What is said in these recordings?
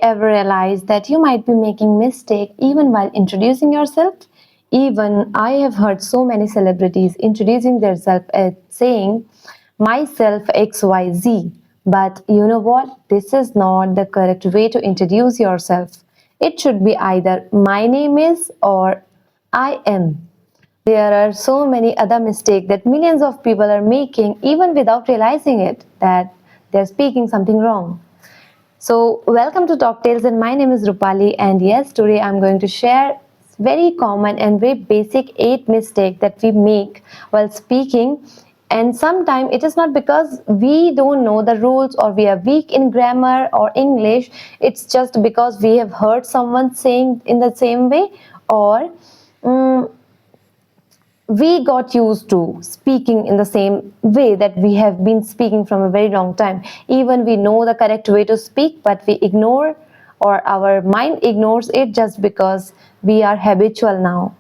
ever realized that you might be making mistake even while introducing yourself? Even I have heard so many celebrities introducing themselves as saying myself XYZ. But you know what? This is not the correct way to introduce yourself. It should be either my name is or I am. There are so many other mistakes that millions of people are making even without realizing it, that they're speaking something wrong. So, welcome to Talk Tales, and my name is Rupali. And yes, today I'm going to share very common and very basic 8 mistakes that we make while speaking. And sometimes it is not because we don't know the rules or we are weak in grammar or English, it's just because we have heard someone saying in the same way, or mm, we got used to speaking in the same way that we have been speaking from a very long time. Even we know the correct way to speak, but we ignore, or our mind ignores it just because we are habitual now.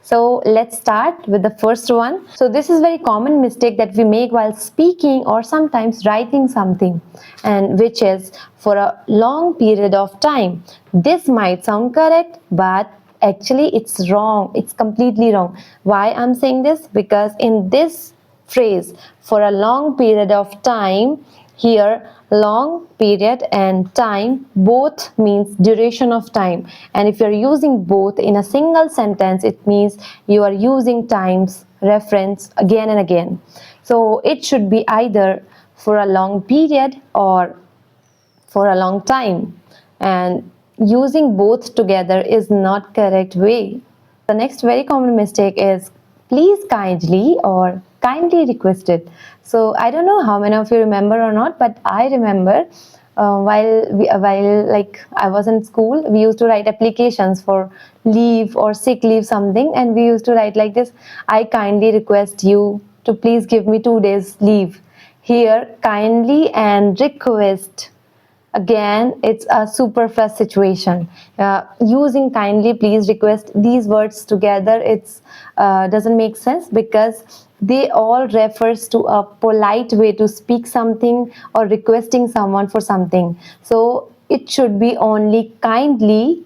So let's start with the first one. So this is very common mistake that we make while speaking or sometimes writing something, and which is for a long period of time. This might sound correct, but actually it's wrong. It's completely wrong. Why I'm saying this? Because in this phrase, for a long period of time, here long period and time both means duration of time, and if you're using both in a single sentence, it means you are using times reference again and again. So it should be either for a long period or for a long time, and using both together is not correct way. The next very common mistake is please kindly or kindly requested. So I don't know how many of you remember or not, but I remember while like I was in school, we used to write applications for leave or sick leave something, and we used to write like this: I kindly request you to please give me 2 days leave. Here kindly and request, again it's a superfluous situation. Using kindly, please, request, these words together, it's doesn't make sense because they all refers to a polite way to speak something or requesting someone for something. So it should be only kindly,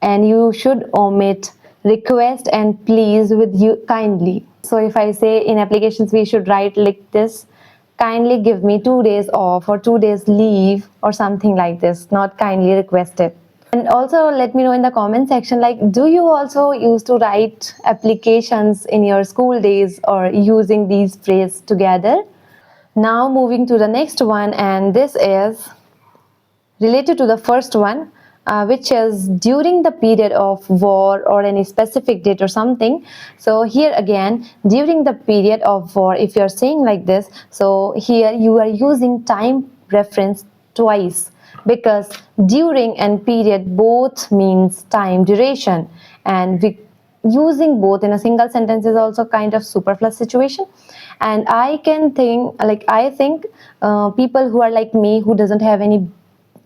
and you should omit request and please with you kindly. So if I say in applications we should write like this: kindly give me 2 days off or 2 days leave or something like this, not kindly requested. And also let me know in the comment section, like, do you also used to write applications in your school days or using these phrases together? Now moving to the next one, and this is related to the first one, which is during the period of war or any specific date or something. So here again, during the period of war, if you're saying like this, so here you are using time reference twice, because during and period both means time duration, and using both in a single sentence is also kind of superfluous situation. And I can think, like, I think people who are like me, who doesn't have any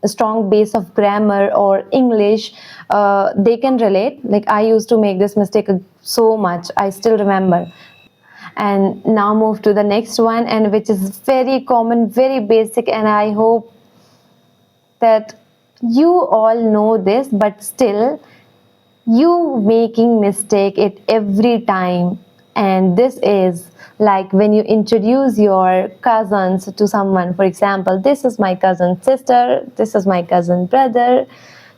strong base of grammar or English, they can relate. Like, I used to make this mistake so much, I still remember. And now move to the next one, and which is very common, very basic, and I hope that you all know this, but still you making mistake it every time. And this is like when you introduce your cousins to someone. For example, this is my cousin sister, this is my cousin brother.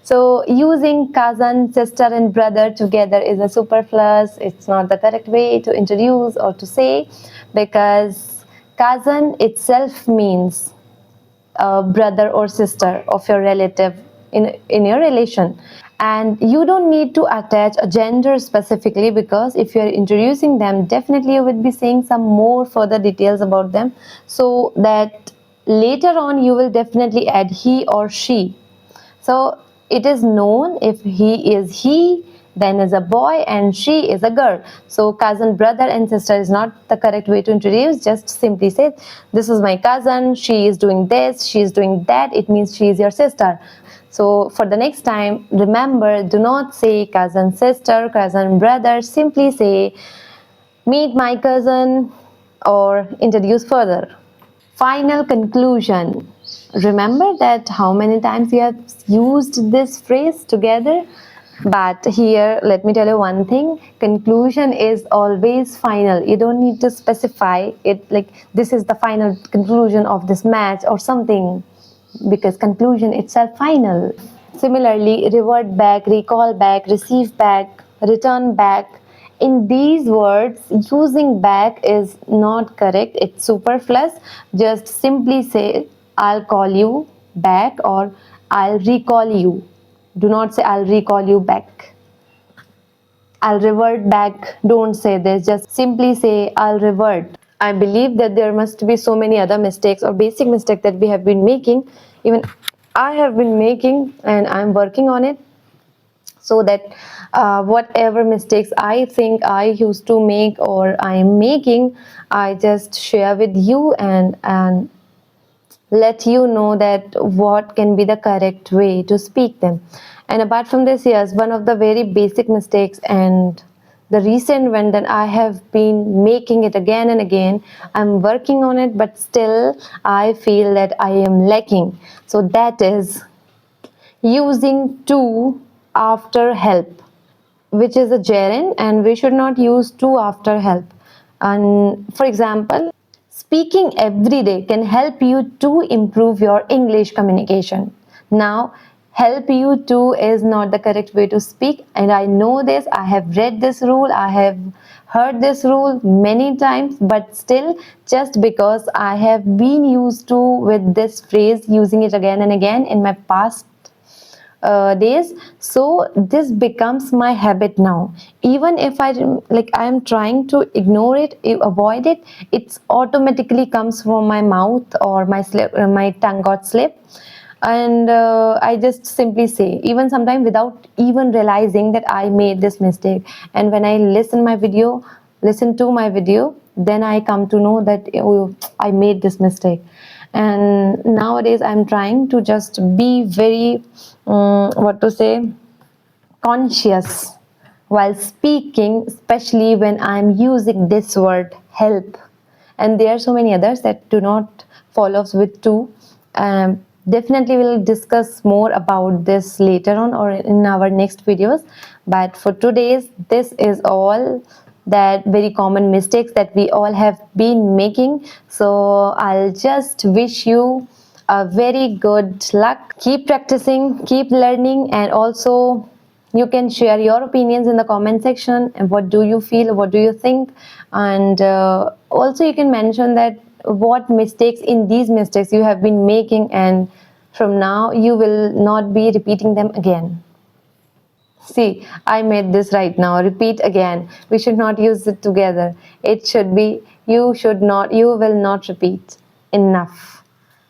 So using cousin, sister and brother together is a superfluous. It's not the correct way to introduce or to say, because cousin itself means brother or sister of your relative in your relation. And you don't need to attach a gender specifically, because if you're introducing them, definitely you would be saying some more further details about them, so that later on you will definitely add he or she. So it is known, if he is he, then is a boy, and she is a girl. So cousin, brother and sister is not the correct way to introduce. Just simply say, this is my cousin, she is doing this, she is doing that, it means she is your sister. So for the next time, remember, do not say cousin sister, cousin brother, simply say meet my cousin or introduce further. Final conclusion. Remember that how many times you have used this phrase together? But here, let me tell you one thing, conclusion is always final. You don't need to specify it like this is the final conclusion of this match or something, because conclusion itself final. Similarly, revert back, recall back, receive back, return back. In these words, using back is not correct, it's superfluous. Just simply say, I'll call you back or I'll recall you. Do not say, I'll recall you back. I'll revert back. Don't say this. Just simply say, I'll revert. I believe that there must be so many other mistakes or basic mistakes that we have been making. Even I have been making, and I'm working on it, so that whatever mistakes I think I used to make or I'm making, I just share with you and let you know that what can be the correct way to speak them. And apart from this, yes, one of the very basic mistakes and the recent one that I have been making it again and again, I'm working on it, but still I feel that I am lacking. So that is using to after help, which is a gerund, and we should not use to after help. And for example, speaking every day can help you to improve your English communication. Now, help you to is not the correct way to speak, and I know this. I have read this rule, I have heard this rule many times, but still, just because I have been used to with this phrase, using it again and again in my past days, so this becomes my habit now. Even if I am trying to ignore it, avoid it, it's automatically comes from my mouth, or my tongue got slip, and I just simply say, even sometimes without even realizing that I made this mistake. And when I listen to my video, then I come to know that, oh, I made this mistake. And nowadays I'm trying to just be very what to say, conscious while speaking, especially when I'm using this word help. And there are so many others that do not follow with to. Definitely we'll discuss more about this later on or in our next videos, but for today's, this is all that very common mistakes that we all have been making. So I'll just wish you a very good luck. Keep practicing, keep learning, and also you can share your opinions in the comment section. And what do you feel, what do you think? And also you can mention that what mistakes in these mistakes you have been making, and from now you will not be repeating them again. See, I made this right now. Repeat again. We should not use it together. It should be, you will not repeat. Enough.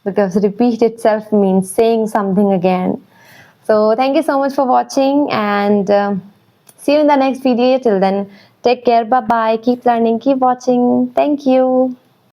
Because repeat itself means saying something again. So thank you so much for watching, and see you in the next video. Till then, take care. Bye bye. Keep learning, keep watching. Thank you.